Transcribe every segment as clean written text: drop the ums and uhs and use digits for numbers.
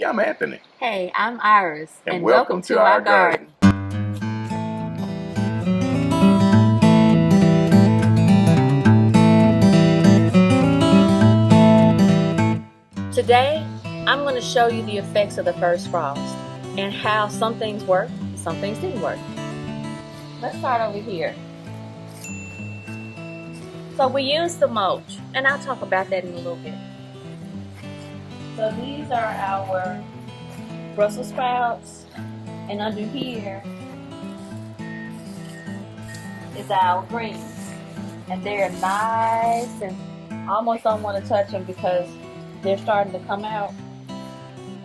Yeah, I'm Anthony. Hey, I'm Iris, And welcome to our garden. Today, I'm going to show you the effects of the first frost and how some things work, some things didn't work. Let's start over here. So we used the mulch, and I'll talk about that in a little bit. So these are our Brussels sprouts, and under here is our greens. And they're nice, and I almost don't want to touch them because they're starting to come out.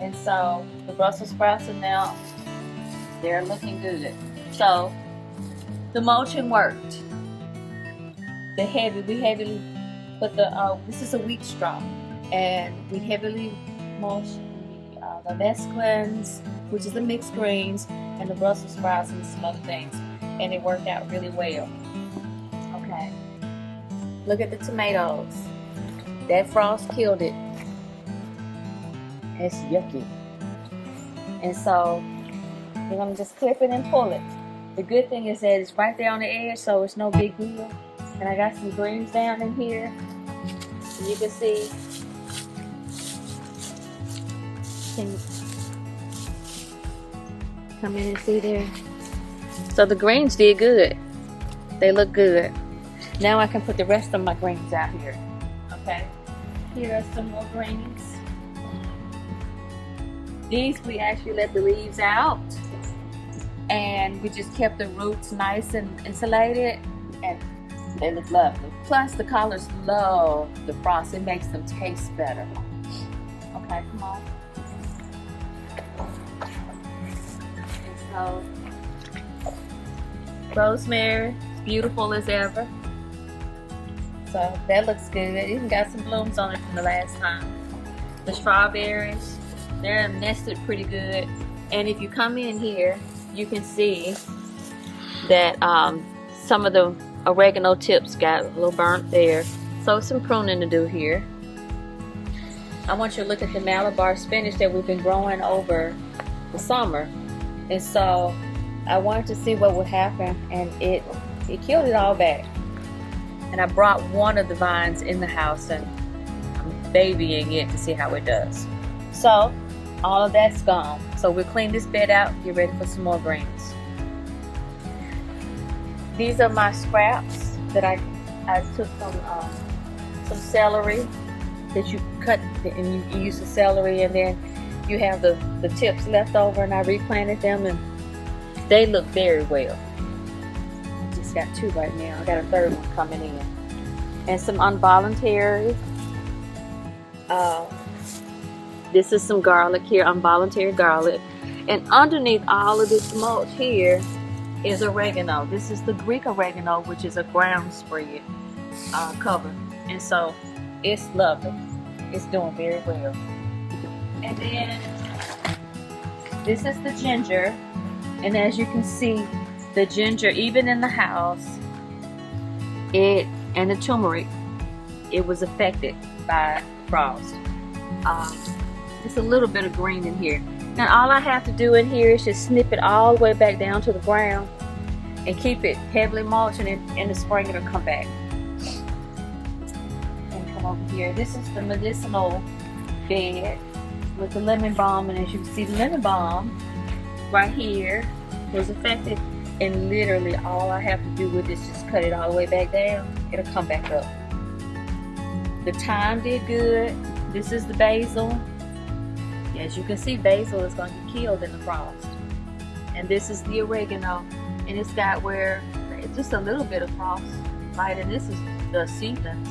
And so the Brussels sprouts are now, they're looking good. So the mulching worked. We heavily put this is a wheat straw, and we heavily mulched the mesclans, which is the mixed greens, and the Brussels sprouts and some other things, and it worked out really well. Okay, look at the tomatoes. That frost killed it. It's yucky. And so we're gonna just clip it and pull it. The good thing is that it's right there on the edge, so it's no big deal. And I got some greens down in here. And you can see. Can you come in and see there? So the greens did good. They look good. Now I can put the rest of my greens out here. Okay. Here are some more greens. These we actually let the leaves out, and we just kept the roots nice and insulated, and they look lovely. Plus the collards love the frost. It makes them taste better. Okay, come on. And so rosemary, beautiful as ever. So that looks good. It even got some blooms on it from the last time. The strawberries, they're nested pretty good. And if you come in here, you can see that some of the oregano tips got a little burnt there. So some pruning to do here. I want you to look at the Malabar spinach that we've been growing over the summer. And so I wanted to see what would happen, and it killed it all back. And I brought one of the vines in the house, and I'm babying it to see how it does. So all of that's gone. So we'll clean this bed out, get ready for some more greens. These are my scraps that I took from some celery that you cut, and you use the celery, and then you have the tips left over, and I replanted them, and they look very well. I just got two right now. I got a third one coming in. And some involuntary. This is some garlic here, involuntary garlic. And underneath all of this mulch here is oregano. This is the Greek oregano, which is a ground spread cover. And so it's lovely. It's doing very well. And then this is the ginger. And as you can see, the ginger, even in the house, and the turmeric, it was affected by frost. Just a little bit of green in here. Now all I have to do in here is just snip it all the way back down to the ground and keep it heavily mulched, and in the spring it'll come back. And come over here. This is the medicinal bed with the lemon balm, and as you can see, the lemon balm right here was affected, and literally all I have to do with this is just cut it all the way back down. It'll come back up. The thyme did good. This is the basil. As you can see, basil is going to get killed in the frost. And this is the oregano, and it's got where it's just a little bit of frost light, and this is the seedlings.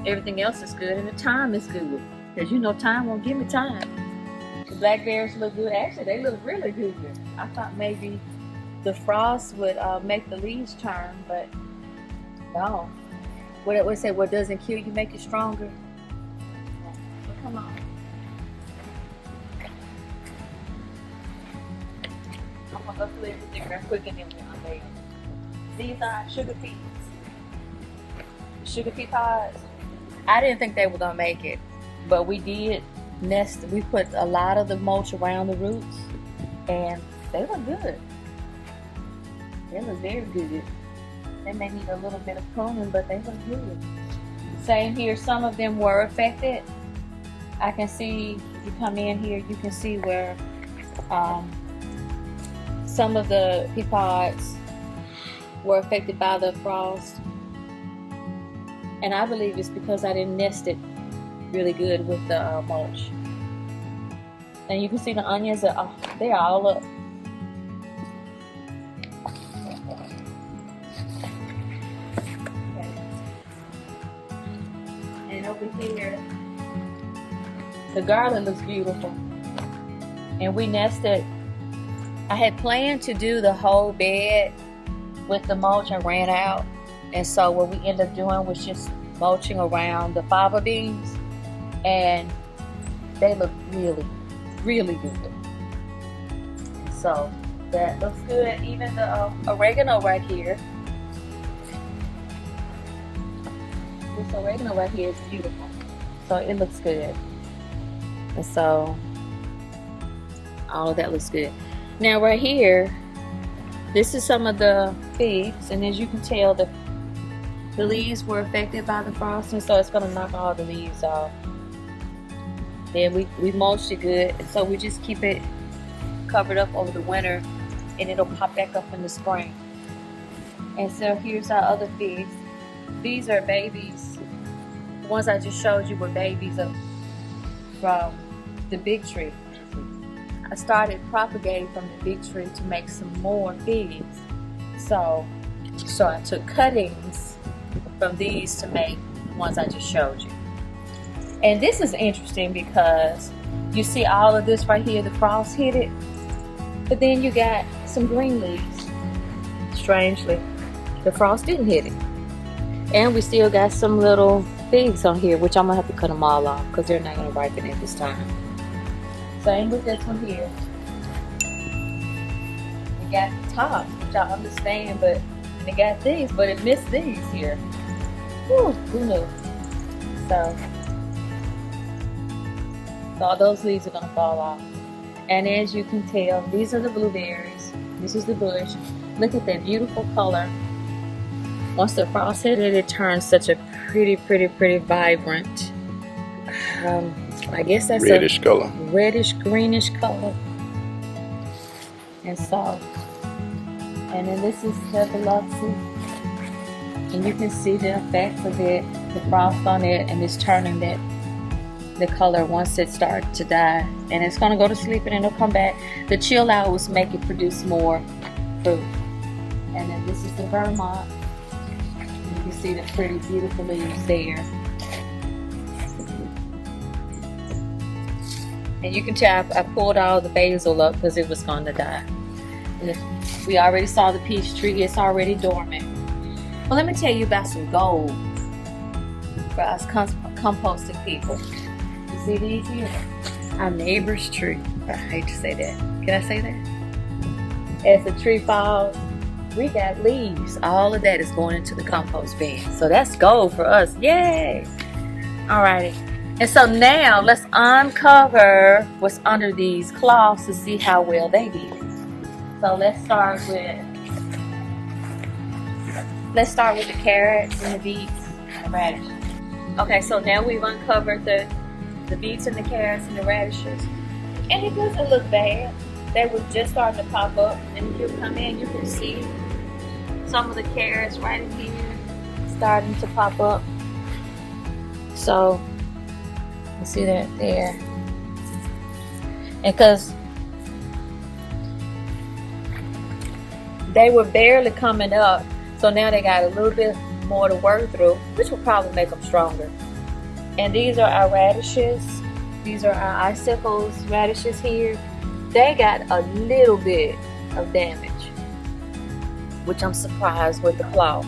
Everything else is good, and the thyme is good, because you know thyme won't give me time. The blackberries look good. Actually, they look really good. I thought maybe the frost would make the leaves turn, but no. What it would say, what doesn't kill you make you stronger. So come on. I'm gonna go through everything real quick, and then we'll unveil. These are sugar peas. Sugar pea pods. I didn't think they were gonna make it, but we did we put a lot of the mulch around the roots, and they look good. They look very good. They may need a little bit of pruning, but they look good. Same here, some of them were affected. I can see, if you come in here, you can see where some of the pea pods were affected by the frost. And I believe it's because I didn't nest it really good with the mulch. And you can see the onions, they're all up. And over here, the garlic looks beautiful. And we nested, I had planned to do the whole bed with the mulch and ran out. And so what we ended up doing was just mulching around the fava beans. And they look really, really good. So that looks good. Even the oregano right here. This oregano right here is beautiful. So it looks good. And so all of that looks good. Now right here, this is some of the figs, and as you can tell, the leaves were affected by the frost, and so it's gonna knock all the leaves off. Then we mulched it good, and so we just keep it covered up over the winter, and it'll pop back up in the spring. And so here's our other figs. These are babies. The ones I just showed you were babies from the big tree. I started propagating from the big tree to make some more figs. So I took cuttings from these to make the ones I just showed you. And this is interesting because you see all of this right here, the frost hit it, but then you got some green leaves. Strangely, the frost didn't hit it. And we still got some little figs on here, which I'm gonna have to cut them all off because they're not gonna ripen at this time. Same with this one here. We got the tops, which I understand, but and it got these, but it missed these here. Whew, who knew? So all those leaves are gonna fall off. And as you can tell, these are the blueberries. This is the bush. Look at that beautiful color. Once the frost hit it, it turns such a pretty vibrant. I guess that's reddish color. Reddish greenish color. And so, and then this is the Biloxi. And you can see the effects of it, the frost on it, and it's turning the color once it starts to die. And it's gonna go to sleep and then it'll come back. The chill hours make it produce more fruit. And then this is the Vermont. You can see the pretty beautiful leaves there. And you can tell I pulled all the basil up because it was going to die. And we already saw the peach tree, it's already dormant. Well, let me tell you about some gold for us composting people. You see these here? Our neighbor's tree. I hate to say that. Can I say that? As the tree falls, we got leaves. All of that is going into the compost bin. So that's gold for us. Yay! Alrighty. And so now let's uncover what's under these cloths to see how well they did. So let's start with the carrots and the beets and the radishes. Okay, so now we've uncovered the beets and the carrots and the radishes. And it doesn't look bad. They were just starting to pop up. And if you come in, you can see some of the carrots right in here starting to pop up. So you see that there. And because they were barely coming up, so now they got a little bit more to work through, which will probably make them stronger. And these are our radishes. These are our icicles radishes here. They got a little bit of damage, which I'm surprised with the claw.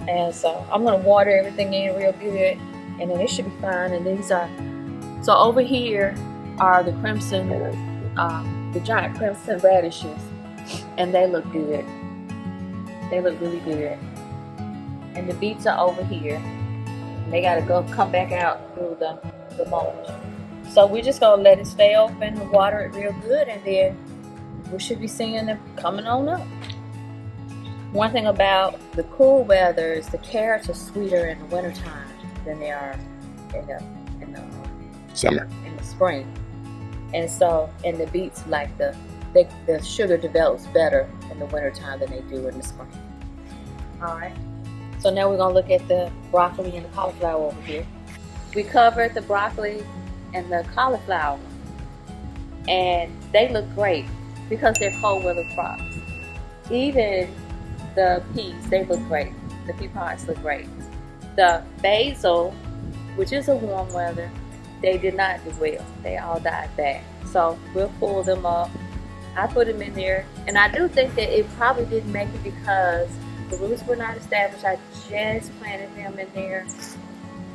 And so I'm gonna water everything in real good, and then it should be fine. And these are, so over here are the crimson, the giant crimson radishes, and they look good. They look really good. And the beets are over here. They gotta come back out through the mulch. So we're just gonna let it stay open, water it real good, and then we should be seeing them coming on up. One thing about the cool weather is the carrots are sweeter in the wintertime than they are in the Summer. in the spring. And so, and the beets like the sugar develops better in the wintertime than they do in the spring. All right. So now we're gonna look at the broccoli and the cauliflower over here. We covered the broccoli and the cauliflower, and they look great because they're cold weather crops. Even the peas, they look great. The pea pods look great. The basil, which is a warm weather, they did not do well. They all died back. So we'll pull them up. I put them in there, and I do think that it probably didn't make it because the roots were not established. I just planted them in there.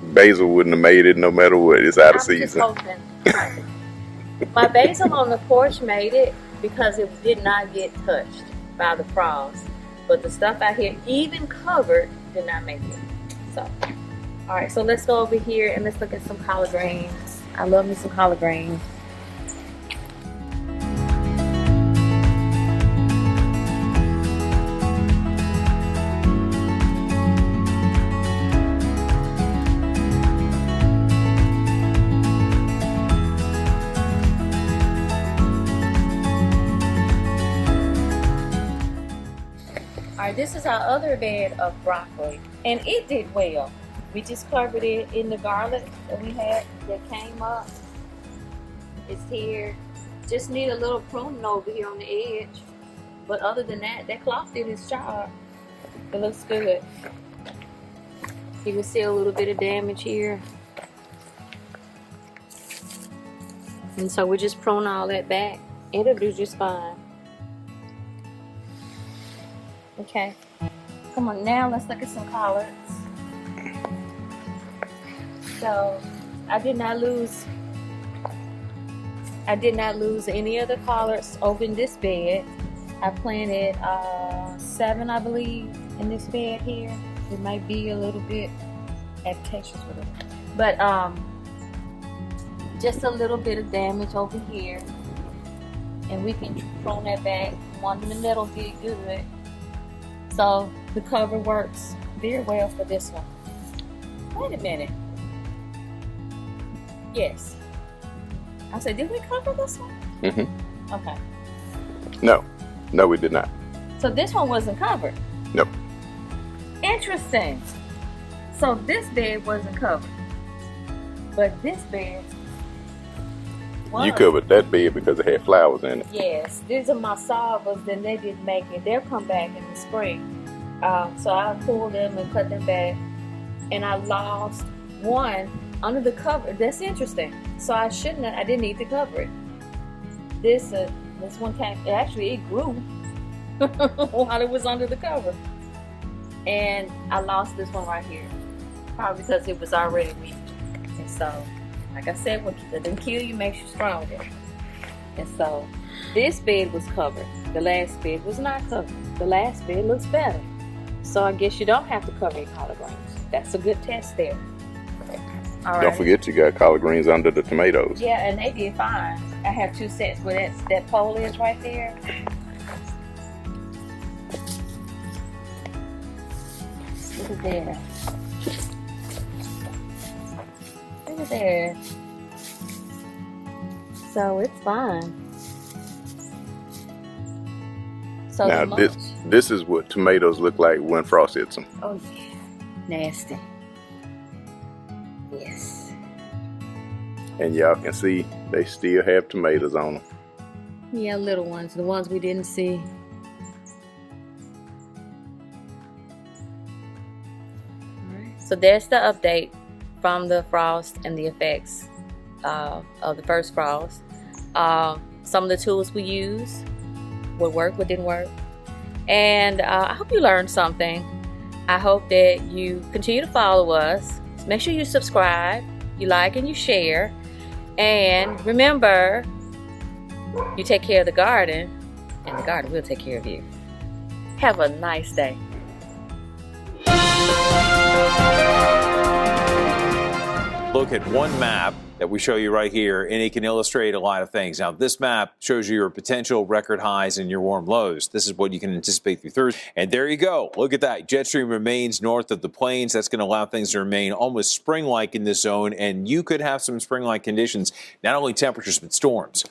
Basil wouldn't have made it no matter what. It's out of I'm just season. hoping. My basil on the porch made it because it did not get touched by the frost. But the stuff out here, even covered, did not make it. So, all right, so let's go over here and let's look at some collard greens. I love me some collard greens. Alright, this is our other bed of broccoli, and it did well. We just covered it in the garlic that we had that came up. It's here. Just need a little pruning over here on the edge. But other than that, that cloth did its job. It looks good. You can see a little bit of damage here. And so we just prune all that back. It'll do just fine. Okay, come on now, let's look at some collards. So I did not lose any of the collards over in this bed. I planted 7, I believe, in this bed here. It might be a little bit advantageous with it, but just a little bit of damage over here, and we can prune that back. One in the middle did good. So the cover works very well for this one. Wait a minute. Yes. I said, did we cover this one? Mm-hmm. Okay. No, we did not. So this one wasn't covered? Nope. Interesting. So this bed wasn't covered. But this bed was. You covered that bed because it had flowers in it. Yes, these are my salvas, then they didn't make it. They'll come back in the spring. So I pulled them and cut them back, and I lost one under the cover. That's interesting. So I didn't need to cover it. This one came, actually it grew while it was under the cover. And I lost this one right here, probably because it was already weak. And so, like I said, what doesn't kill you makes you stronger. And so, this bed was covered. The last bed was not covered. The last bed looks better. So I guess you don't have to cover your collard greens. That's a good test there. All right. Don't forget you got collard greens under the tomatoes. Yeah, and they did fine. I have 2 sets where that pole is right there. Look at there. Look at there. So it's fine. So Now this is what tomatoes look like when frost hits them. Oh yeah, nasty. Yes. And y'all can see they still have tomatoes on them. Yeah, little ones, the ones we didn't see. Alright. So there's the update from the frost and the effects of the first frost. Some of the tools we used, what worked, what didn't work. And I hope you learned something. I hope that you continue to follow us. Make sure you subscribe, you like and you share. And remember, you take care of the garden, and the garden will take care of you. Have a nice day. look at one map that we show you right here, and it can illustrate a lot of things. Now, this map shows you your potential record highs and your warm lows. This is what you can anticipate through Thursday. And there you go. Look at that. Jet stream remains north of the plains. That's going to allow things to remain almost spring-like in this zone, and you could have some spring-like conditions, not only temperatures, but storms.